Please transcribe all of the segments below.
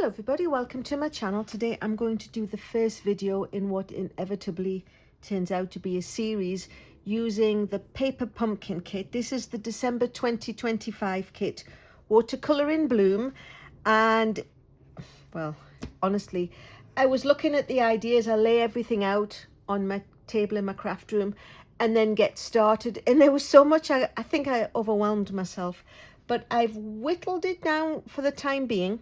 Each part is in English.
Hello everybody, welcome to my channel. Today I'm going to do the first video in what inevitably turns out to be a series using the paper pumpkin kit. This is the December 2025 kit, Watercolour in Bloom. And well, honestly, I was looking at the ideas. I lay everything out on my table in my craft room and then get started, and there was so much I think I overwhelmed myself, but I've whittled it down for the time being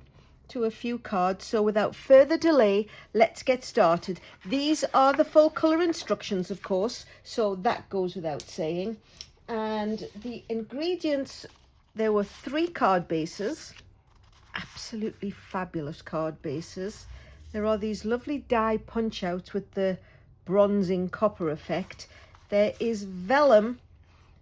to a few cards. So without further delay, let's get started. These are the full color instructions, of course, so that goes without saying. And the ingredients, there were 3 card bases, absolutely fabulous card bases. There are these lovely die punch outs with the bronzing copper effect. There is vellum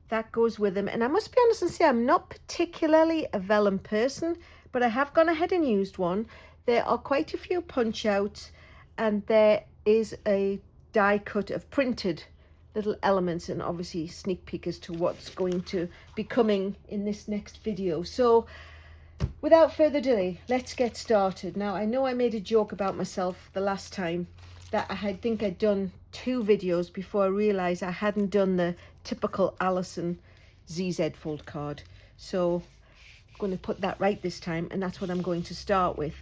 that goes with them, and I must be honest and say I'm not particularly a vellum person, but I have gone ahead and used one. There are quite a few punch outs, and there is a die cut of printed little elements, and obviously sneak peek as to what's going to be coming in this next video. So without further delay, let's get started. Now, I know I made a joke about myself the last time that I think I'd done 2 videos before I realized I hadn't done the typical Alyson ZZ fold card. So I'm going to put that right this time, and that's what I'm going to start with.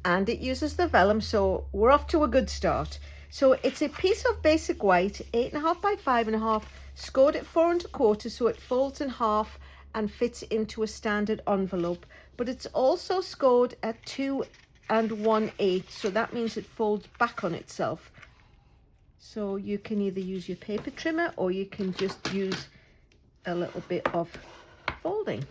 And it uses the vellum, so we're off to a good start. So it's a piece of basic white, 8.5 by 5.5, scored at 4 1/4, so it folds in half and fits into a standard envelope. But it's also scored at 2 1/8, so that means it folds back on itself. So you can either use your paper trimmer or you can just use a little bit of folding.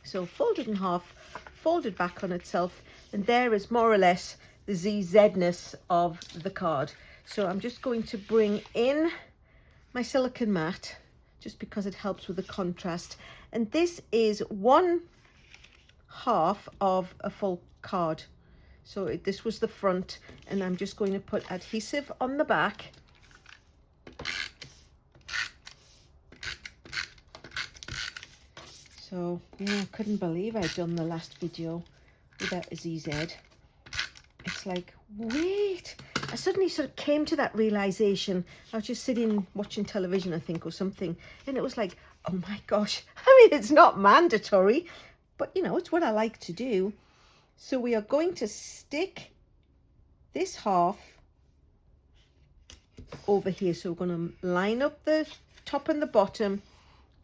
So folded in half, folded back on itself, and there is more or less the ZZ-ness of the card. So I'm just going to bring in my silicone mat just because it helps with the contrast. And this is 1/2 of a full card. So this was the front, and I'm just going to put adhesive on the back. So yeah, I couldn't believe I'd done the last video without a ZZ. It's like, wait, I suddenly sort of came to that realization. I was just sitting watching television, I think, or something, and it was like, oh my gosh, I mean, it's not mandatory, but you know, it's what I like to do. So we are going to stick this half over here. So we're going to line up the top and the bottom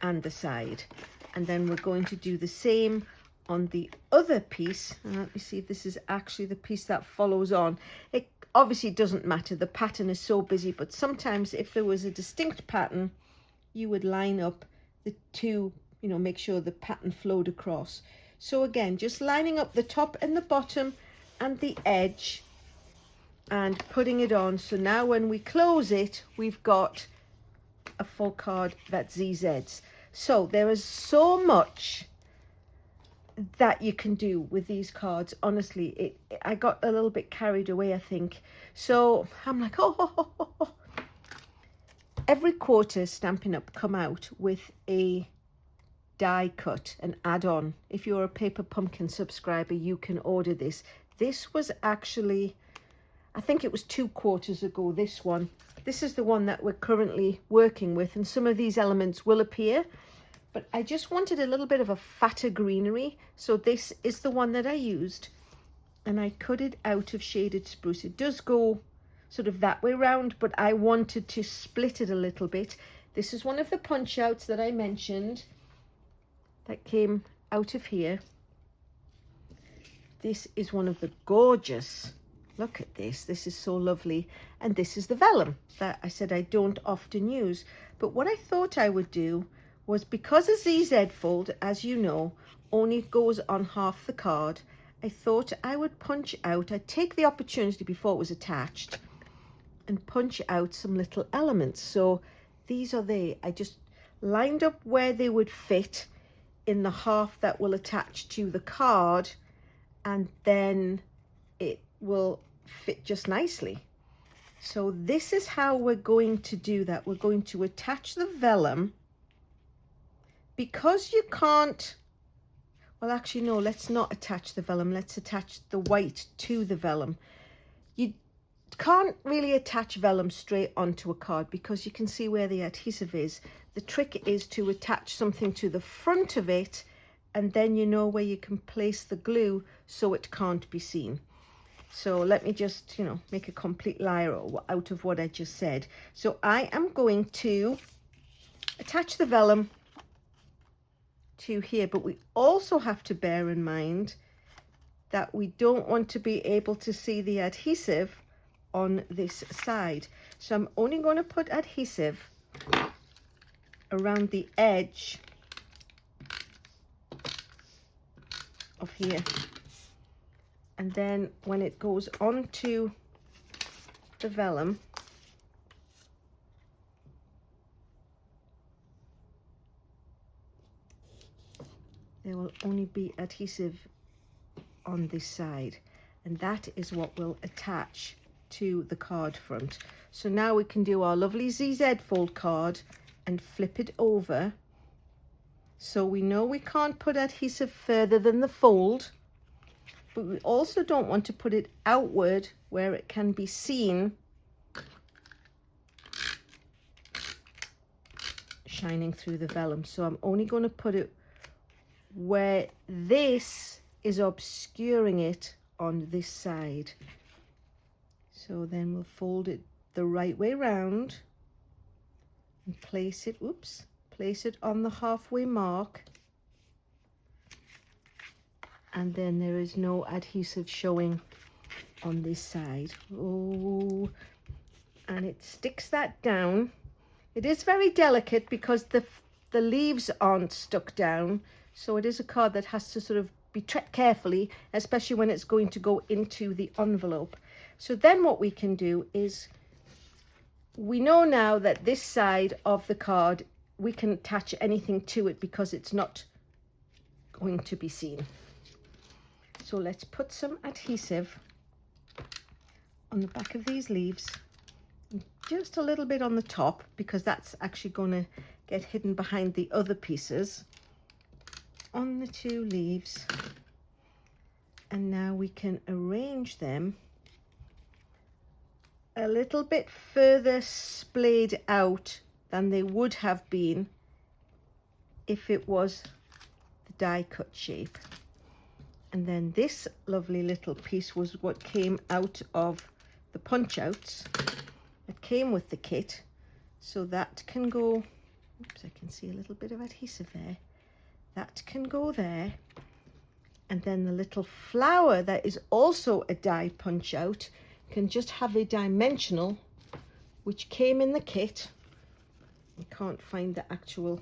and the side. And then we're going to do the same on the other piece. And let me see if this is actually the piece that follows on. It obviously doesn't matter. The pattern is so busy, but sometimes if there was a distinct pattern, you would line up the 2, you know, make sure the pattern flowed across. So again, just lining up the top and the bottom and the edge and putting it on. So now when we close it, we've got a full card that ZZs. So there is so much that you can do with these cards. Honestly, I got a little bit carried away, I think. So I'm like, oh. Every quarter Stampin' Up! Come out with a die cut, an add-on. If you're a Paper Pumpkin subscriber, you can order this. This was actually, I think it was 2 quarters ago, this one. This is the one that we're currently working with, and some of these elements will appear, but I just wanted a little bit of a fatter greenery, so this is the one that I used, and I cut it out of shaded spruce. It does go sort of that way round, but I wanted to split it a little bit. This is one of the punch outs that I mentioned that came out of here. This is one of the gorgeous, look at this, this is so lovely. And this is the vellum that I said I don't often use. But what I thought I would do was, because a ZZ fold, as you know, only goes on half the card, I thought I would punch out, I'd take the opportunity before it was attached and punch out some little elements. So these are they. I just lined up where they would fit in the half that will attach to the card, and then it will fit just nicely. So this is how we're going to do that. We're going to attach the vellum. Because you can't, well, actually, no, let's not attach the vellum. Let's attach the white to the vellum. You can't really attach vellum straight onto a card because you can see where the adhesive is. The trick is to attach something to the front of it, and then you know where you can place the glue so it can't be seen. So let me just, you know, make a complete liar out of what I just said. So I am going to attach the vellum to here, but we also have to bear in mind that we don't want to be able to see the adhesive on this side. So I'm only going to put adhesive around the edge of here, and then when it goes onto the vellum, there will only be adhesive on this side, and that is what will attach to the card front. So now we can do our lovely ZZ fold card and flip it over. So we know we can't put adhesive further than the fold, but we also don't want to put it outward where it can be seen shining through the vellum. So I'm only going to put it where this is obscuring it on this side. So then we'll fold it the right way round and place it, place it on the halfway mark, and then there is no adhesive showing on this side. Oh, and it sticks that down. It is very delicate because the leaves aren't stuck down, so it is a card that has to sort of be treated carefully, especially when it's going to go into the envelope. So then what we can do is, we know now that this side of the card, we can attach anything to it because it's not going to be seen. So let's put some adhesive on the back of these leaves, just a little bit on the top, because that's actually going to get hidden behind the other pieces on the two leaves. And now we can arrange them a little bit further splayed out than they would have been if it was the die cut shape. And then this lovely little piece was what came out of the punch outs that came with the kit. So that can go, oops, I can see a little bit of adhesive there. That can go there. And then the little flower that is also a die punch out can just have a dimensional, which came in the kit. I can't find the actual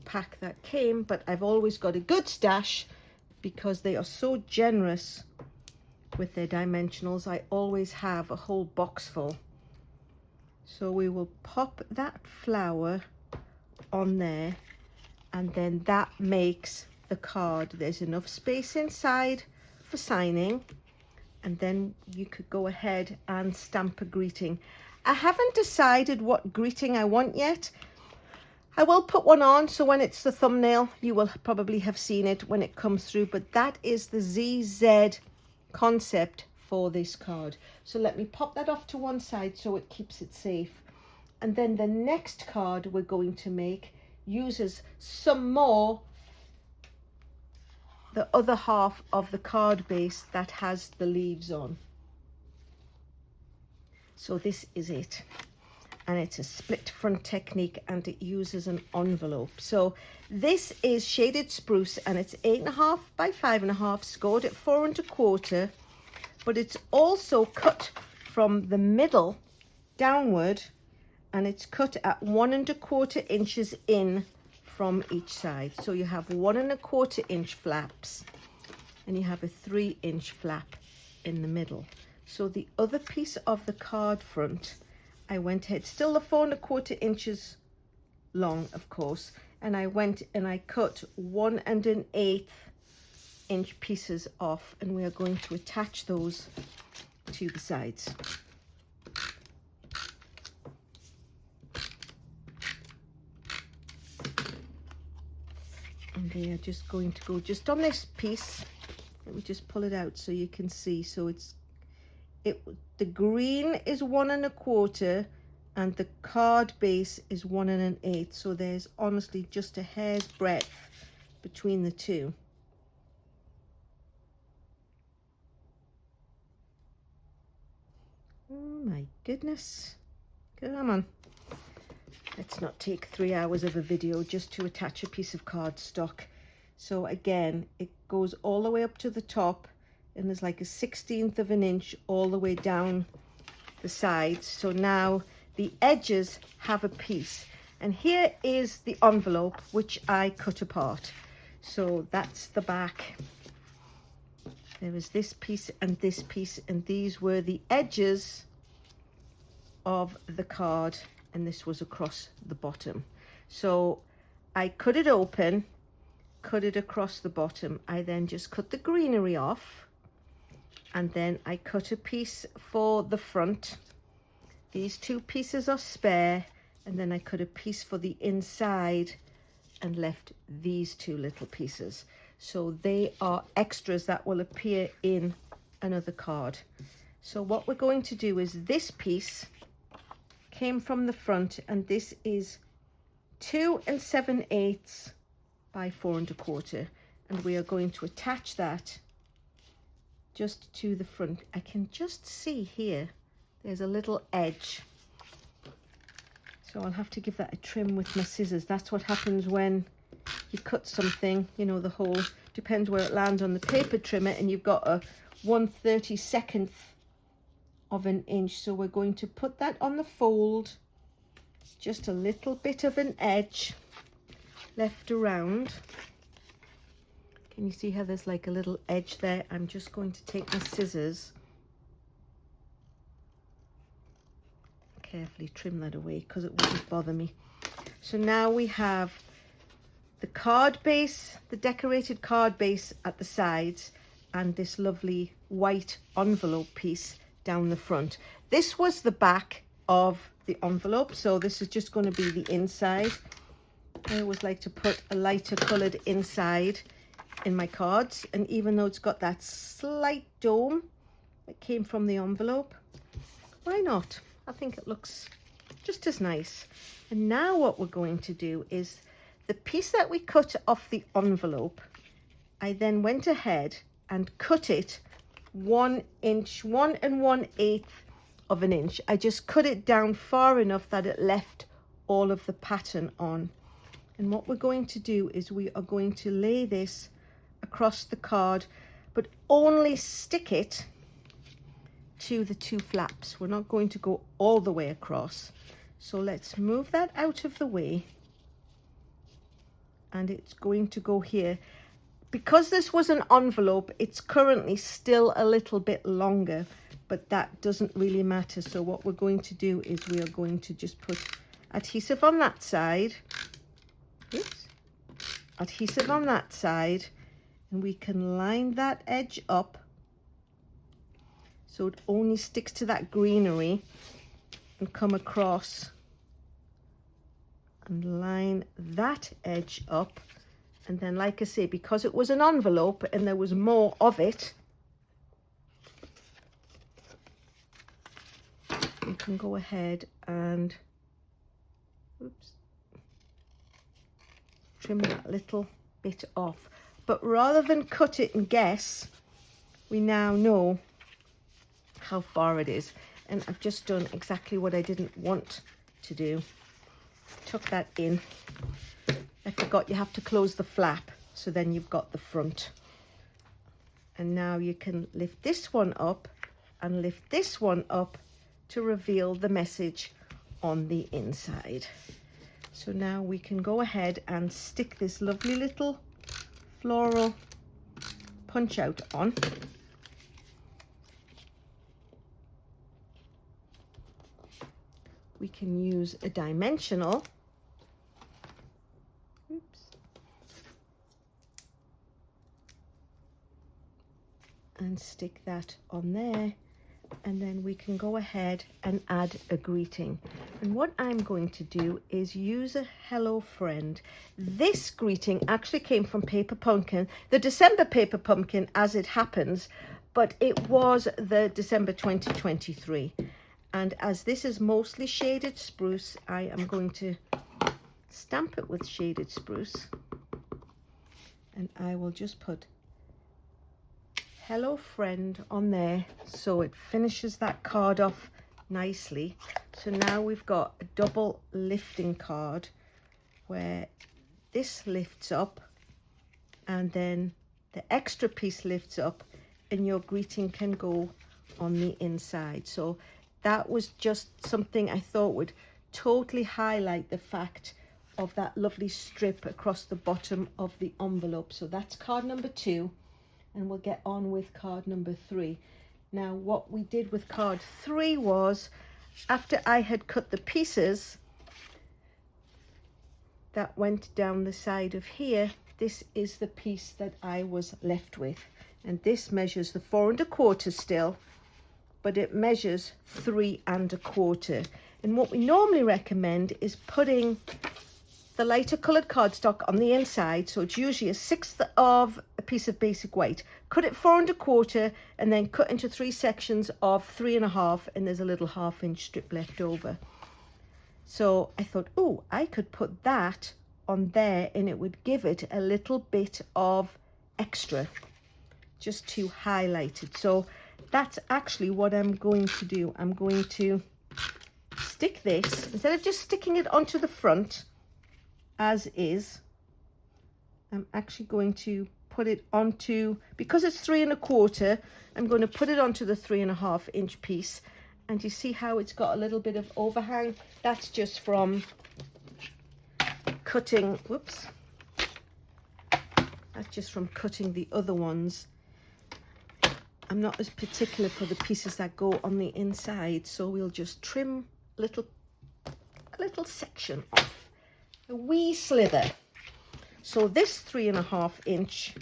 pack that came, but I've always got a good stash because they are so generous with their dimensionals. I always have a whole box full. So we will pop that flower on there, and then that makes the card. There's enough space inside for signing, and then you could go ahead and stamp a greeting. I haven't decided what greeting I want yet. I will put one on, so when it's the thumbnail, you will probably have seen it when it comes through, but that is the ZZ concept for this card. So let me pop that off to one side so it keeps it safe. And then the next card we're going to make uses some more the other half of the card base that has the leaves on. So this is it, and it's a split front technique, and it uses an envelope. So this is shaded spruce, and it's 8.5 by 5.5, scored at 4 1/4, but it's also cut from the middle downward, and it's cut at 1 1/4 inches in from each side. So you have 1 1/4 inch flaps, and you have a 3-inch flap in the middle. So the other piece of the card front, I went ahead, still the 4 1/4 inches long, of course, and I went and I cut 1 1/8 inch pieces off, and we are going to attach those to the sides. And they are just going to go just on this piece. Let me just pull it out so you can see. So the green is 1 1/4 and the card base is 1 1/8. So there's honestly just a hair's breadth between the two. Oh my goodness. Come on. Let's not take 3 hours of a video just to attach a piece of cardstock. So again, it goes all the way up to the top and there's like a 1/16 of an inch all the way down the sides. So now the edges have a piece. And here is the envelope, which I cut apart. So that's the back. There was this piece and this piece, and these were the edges of the card, and this was across the bottom. So I cut it open, cut it across the bottom. I then just cut the greenery off, and then I cut a piece for the front. These 2 pieces are spare, and then I cut a piece for the inside and left these 2 little pieces. So they are extras that will appear in another card. So what we're going to do is this piece came from the front, and this is 2 7/8 by 4 1/4, and we are going to attach that just to the front. I can just see here there's a little edge, so I'll have to give that a trim with my scissors. That's what happens when you cut something, you know, the hole depends where it lands on the paper trimmer, and you've got a 1/32 of an inch. So we're going to put that on the fold, just a little bit of an edge left around. Can you see how there's like a little edge there? I'm just going to take my scissors, carefully trim that away because it wouldn't bother me. So now we have the card base, the decorated card base at the sides, and this lovely white envelope piece down the front. This was the back of the envelope, so this is just going to be the inside. I always like to put a lighter coloured inside in my cards, and even though it's got that slight dome that came from the envelope, why not? I think it looks just as nice. And now what we're going to do is the piece that we cut off the envelope, I then went ahead and cut it 1 inch, 1 1/8 of an inch. I just cut it down far enough that it left all of the pattern on. And what we're going to do is we are going to lay this across the card, but only stick it to the 2 flaps. We're not going to go all the way across. So let's move that out of the way. And it's going to go here. Because this was an envelope, it's currently still a little bit longer, but that doesn't really matter. So what we're going to do is we are going to just put adhesive on that side. Oops. Adhesive on that side, and we can line that edge up so it only sticks to that greenery, and come across and line that edge up. And then, like I say, because it was an envelope and there was more of it, you can go ahead and trim that little bit off. But rather than cut it and guess, we now know how far it is. And I've just done exactly what I didn't want to do. Tuck that in. I forgot you have to close the flap, so then you've got the front. And now you can lift this one up and lift this one up to reveal the message on the inside. So now we can go ahead and stick this lovely little floral punch out on. We can use a dimensional. Oops. And stick that on there. and then we can go ahead and add a greeting. And what I'm going to do is use a hello friend. This greeting actually came from Paper Pumpkin, the December Paper Pumpkin as it happens, but it was the December 2023. And as this is mostly shaded spruce, I am going to stamp it with shaded spruce. And I will just put hello friend on there so it finishes that card off nicely. So now we've got a double lifting card where this lifts up and then the extra piece lifts up and your greeting can go on the inside. So that was just something I thought would totally highlight the fact of that lovely strip across the bottom of the envelope. So that's card number 2. And we'll get on with card number 3. Now what we did with card 3 was, after I had cut the pieces that went down the side of here, this is the piece that I was left with. And this measures the 4 1/4 still, but it measures 3 1/4. And what we normally recommend is putting the lighter coloured cardstock on the inside, so it's usually a 1/6 of a piece of basic white. Cut it 4 1/4 and then cut into 3 sections of 3 1/2, and there's a little 1/2 inch strip left over. So I thought, oh, I could put that on there and it would give it a little bit of extra just to highlight it. So that's actually what I'm going to do. I'm going to stick this, instead of just sticking it onto the front as is, I'm actually going to put it onto, because it's 3 1/4, I'm going to put it onto the 3 1/2 inch piece. And you see how it's got a little bit of overhang? That's just from cutting, whoops, that's just from cutting the other ones. I'm not as particular for the pieces that go on the inside, so we'll just trim a little section off, a wee slither. So this 3 1/2 inch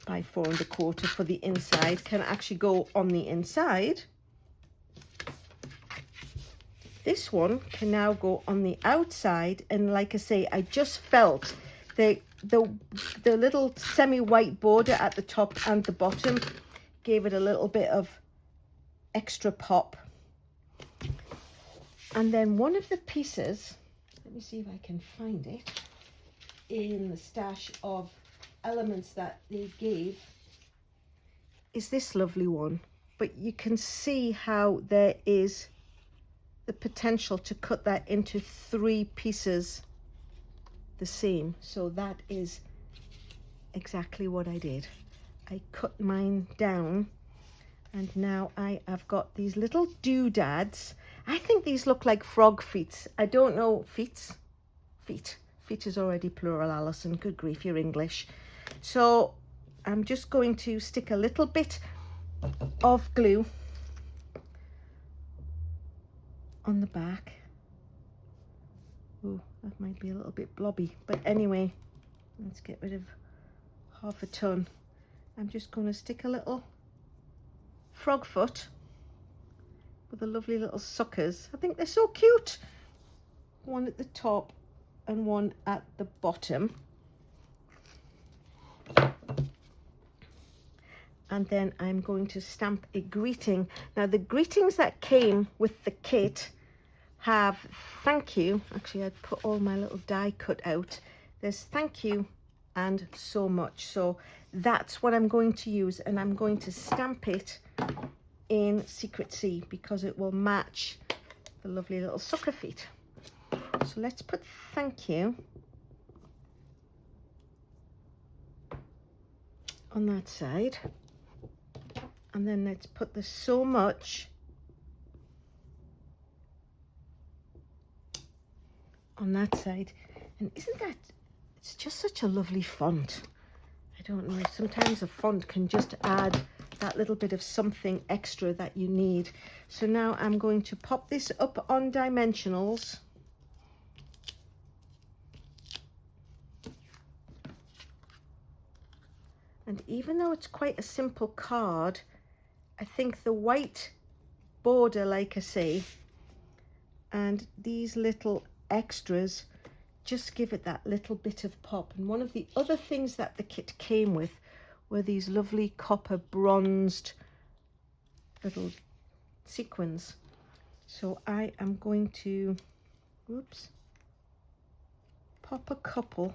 by 4 1/4 for the inside can actually go on the inside. This one can now go on the outside, and like I say, I just felt the little semi-white border at the top and the bottom gave it a little bit of extra pop. And then one of the pieces, let me see if I can find it in the stash of elements that they gave, is this lovely one. But you can see how there is the potential to cut that into 3 pieces the same. So that is exactly what I did. I cut mine down, and now I have got these little doodads. I think these look like frog feet. I don't know, feet. Feet is already plural, Alyson. Good grief, you're English. So I'm just going to stick a little bit of glue on the back. Oh, that might be a little bit blobby, but anyway, let's get rid of 1/2 ton. I'm just going to stick a little frog foot with the lovely little suckers. I think they're so cute. One at the top and one at the bottom. And then I'm going to stamp a greeting. Now the greetings that came with the kit have thank you. Actually, I'd put all my little die cut out. There's thank you and so much. So that's what I'm going to use, and I'm going to stamp it in Secret C because it will match the lovely little sucker feet. So let's put thank you on that side, and then let's put the so much on that side. And isn't that, it's just such a lovely font. I don't know, sometimes a font can just add that little bit of something extra that you need. So now I'm going to pop this up on dimensionals. And even though it's quite a simple card, I think the white border, like I say, and these little extras just give it that little bit of pop. And one of the other things that the kit came with were these lovely copper bronzed little sequins. So I am going to, whoops, pop a couple.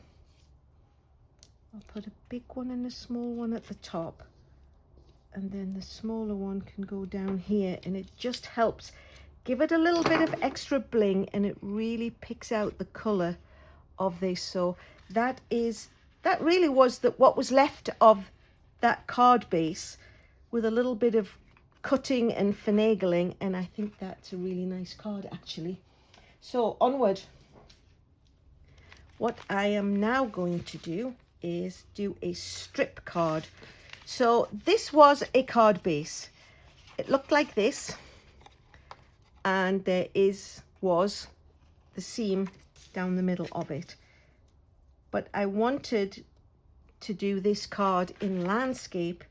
I'll put a big one and a small one at the top, and then the smaller one can go down here, and it just helps give it a little bit of extra bling, and it really picks out the color of this. So that really was what was left of that card base, with a little bit of cutting and finagling, and I think that's a really nice card actually. So onward. What I am now going to do is do a strip card. So this was a card base. It looked like this, and there was the seam down the middle of it. But I wanted to do this card in landscape,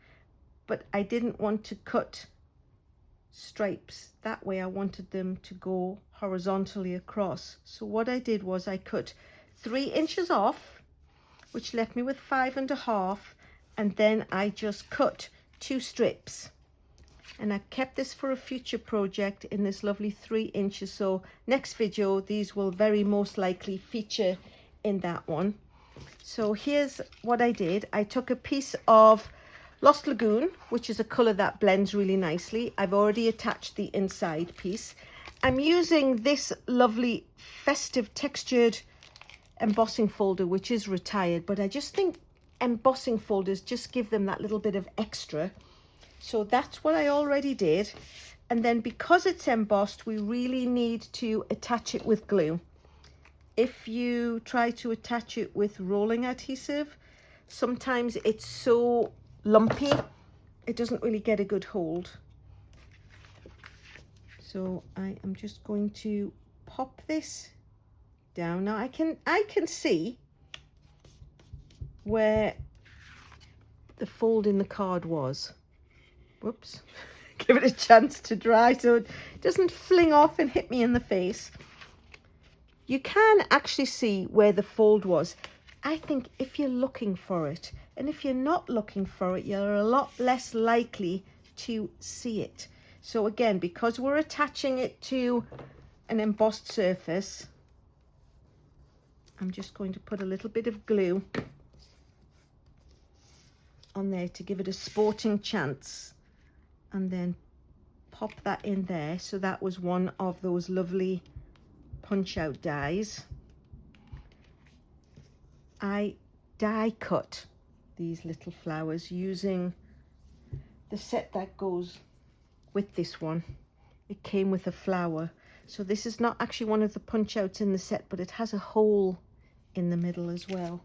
but I didn't want to cut stripes that way. I wanted them to go horizontally across. So what I did was I cut 3 inches off, which left me with 5.5, and then I just cut 2 strips, and I kept this for a future project in this lovely 3 inches. So next video, these will very most likely feature in that one. So here's what I did. I took a piece of Lost Lagoon, which is a color that blends really nicely. I've already attached the inside piece. I'm using this lovely festive textured embossing folder, which is retired, but I just think embossing folders just give them that little bit of extra. So that's what I already did. And then because it's embossed, we really need to attach it with glue. If you try to attach it with rolling adhesive, sometimes it's so lumpy, it doesn't really get a good hold. So I am just going to pop this down. Now I can see where the fold in the card was. Whoops. Give it a chance to dry so it doesn't fling off and hit me in the face. You can actually see where the fold was. I think if you're looking for it, and if you're not looking for it, you're a lot less likely to see it. So again, because we're attaching it to an embossed surface, I'm just going to put a little bit of glue on there to give it a sporting chance, and then pop that in there. So that was one of those lovely punch out dies. I die cut these little flowers using the set that goes with this one. It came with a flower. So this is not actually one of the punch outs in the set, but it has a hole in the middle as well.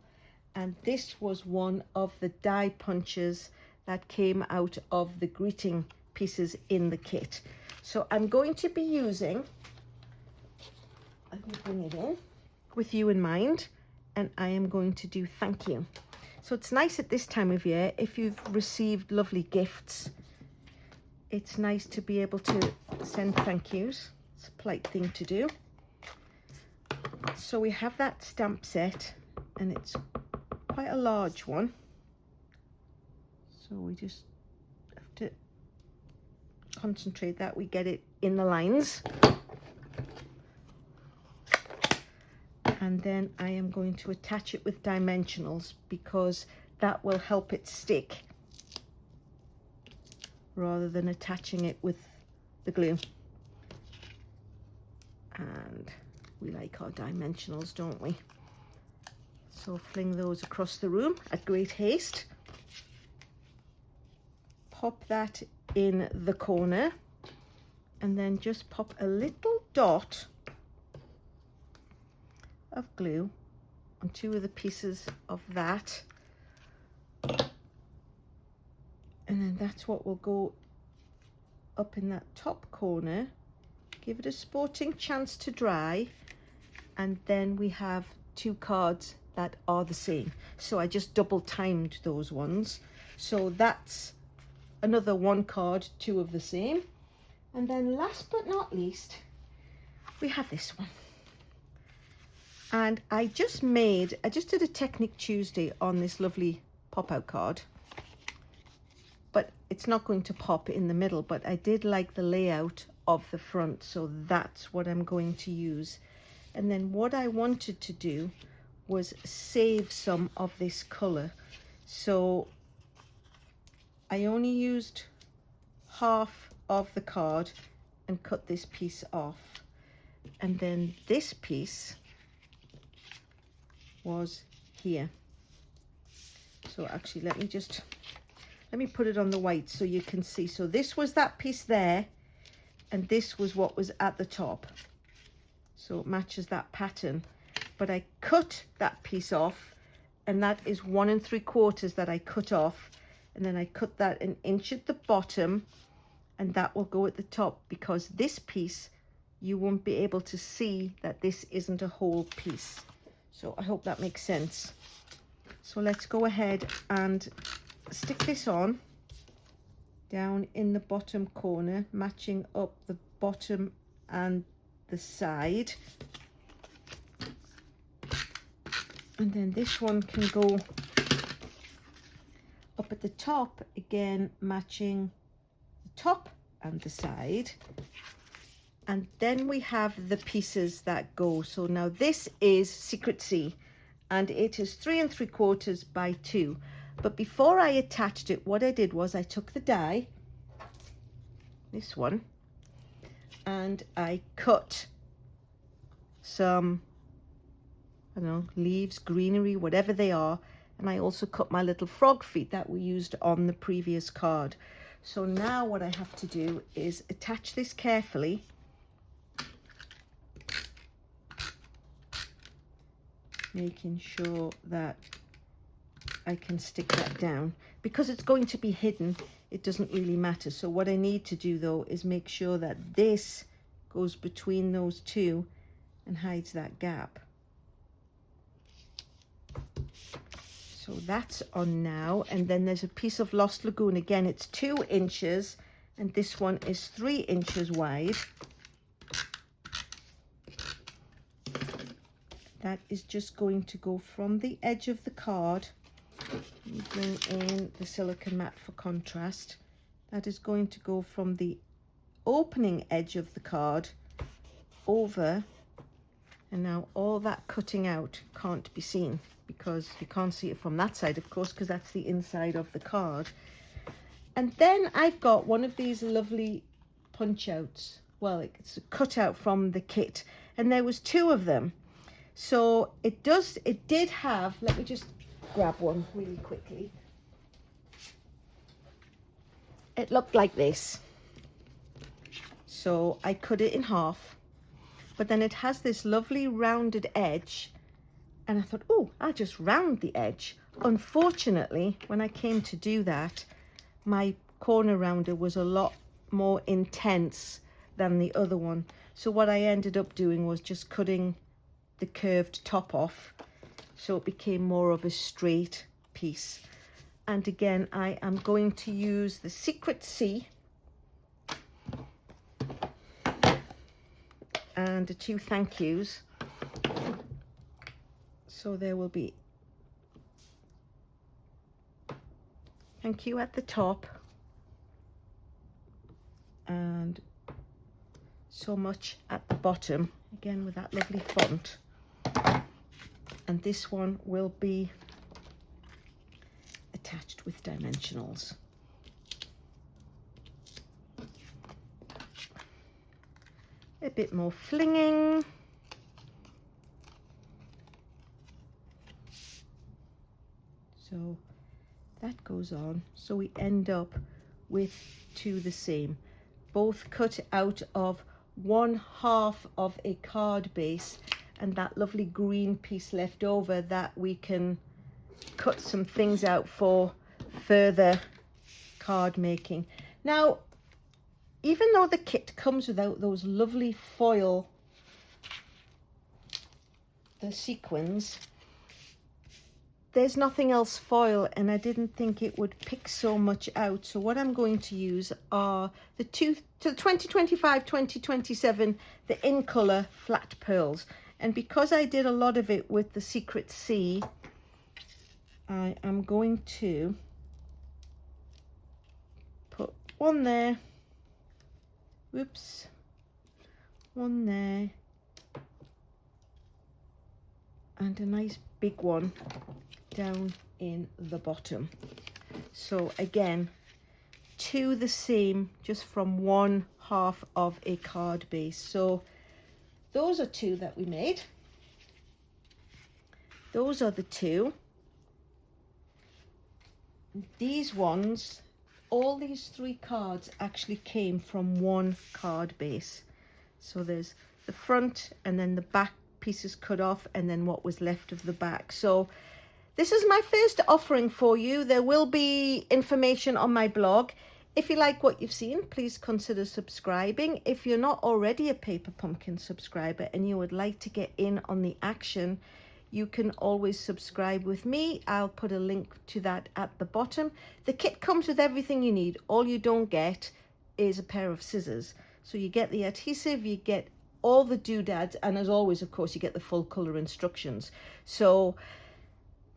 And this was one of the die punches that came out of the greeting pieces in the kit. So I'm going to be using, let me bring it in with you in mind, and I am going to do thank you. So it's nice at this time of year, if you've received lovely gifts, it's nice to be able to send thank yous. It's a polite thing to do. So we have that stamp set, and it's quite a large one. So we just have to concentrate that we get it in the lines. And then I am going to attach it with dimensionals, because that will help it stick rather than attaching it with the glue. And we like our dimensionals, don't we? So fling those across the room at great haste. Pop that in the corner, and then just pop a little dot of glue on 2 of the pieces of that, and then that's what will go up in that top corner. Give it a sporting chance to dry, and then we have 2 cards that are the same. So I just double timed those ones. So that's another 1 card, 2 of the same. And then last but not least, we have this one. And I just did a Technique Tuesday on this lovely pop-out card. But it's not going to pop in the middle, but I did like the layout of the front, so that's what I'm going to use. And then what I wanted to do was save some of this color. So I only used half of the card and cut this piece off. And then this piece was here. So actually, let me put it on the white so you can see. So this was that piece there, and this was what was at the top. So it matches that pattern. But I cut that piece off, and that is 1 3/4 that I cut off. And then I cut that 1 inch at the bottom, and that will go at the top, because this piece, you won't be able to see that this isn't a whole piece. So I hope that makes sense. So let's go ahead and stick this on down in the bottom corner, matching up the bottom and the side. And then this one can go up at the top, again matching the top and the side. And then we have the pieces that go. So now this is Secret C, and it is 3 3/4 by 2. But before I attached it, what I did was I took the die, this one, and I cut some, I don't know, leaves, greenery, whatever they are. And I also cut my little frog feet that we used on the previous card. So now what I have to do is attach this carefully. Making sure that I can stick that down. Because it's going to be hidden, it doesn't really matter. So what I need to do though is make sure that this goes between those two and hides that gap. So that's on now. And then there's a piece of Lost Lagoon. Again, it's 2 inches, and this one is 3 inches wide. That is just going to go from the edge of the card. Bring in the silicone matte for contrast. That is going to go from the opening edge of the card over, and now all that cutting out can't be seen, because you can't see it from that side, of course, because that's the inside of the card. And then I've got one of these lovely punch outs. Well, it's a cutout from the kit, and there was 2 of them. So it did have, let me just grab one really quickly. It looked like this. So I cut it in half, but then it has this lovely rounded edge. And I thought, oh, I'll just round the edge. Unfortunately, when I came to do that, my corner rounder was a lot more intense than the other one. So what I ended up doing was just cutting the curved top off, so it became more of a straight piece. And again, I am going to use the Secret C and the 2 thank yous. So there will be thank you at the top and so much at the bottom, again with that lovely font. And this one will be attached with dimensionals. A bit more flinging. So that goes on. So we end up with 2 the same, both cut out of 1/2 of a card base, and that lovely green piece left over that we can cut some things out for further card making. Now, even though the kit comes without those lovely foil, the sequins, there's nothing else foil, and I didn't think it would pick so much out. So what I'm going to use are the 2025-2027, the in color flat pearls. And because I did a lot of it with the Secret Sea, I am going to put one there, whoops, one there, and a nice big one down in the bottom. So again, two the same, just from one half of a card base. So those are two that we made. Those are the two. These ones, all these three cards actually came from one card base. So there's the front and then the back pieces cut off, and then what was left of the back. So this is my first offering for you. There will be information on my blog. If you like what you've seen, please consider subscribing. If you're not already a Paper Pumpkin subscriber and you would like to get in on the action, you can always subscribe with me. I'll put a link to that at the bottom. The kit comes with everything you need. All you don't get is a pair of scissors. So you get the adhesive, you get all the doodads, and as always, of course, you get the full color instructions. So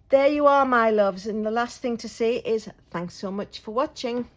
there you are, my loves. And the last thing to say is thanks so much for watching.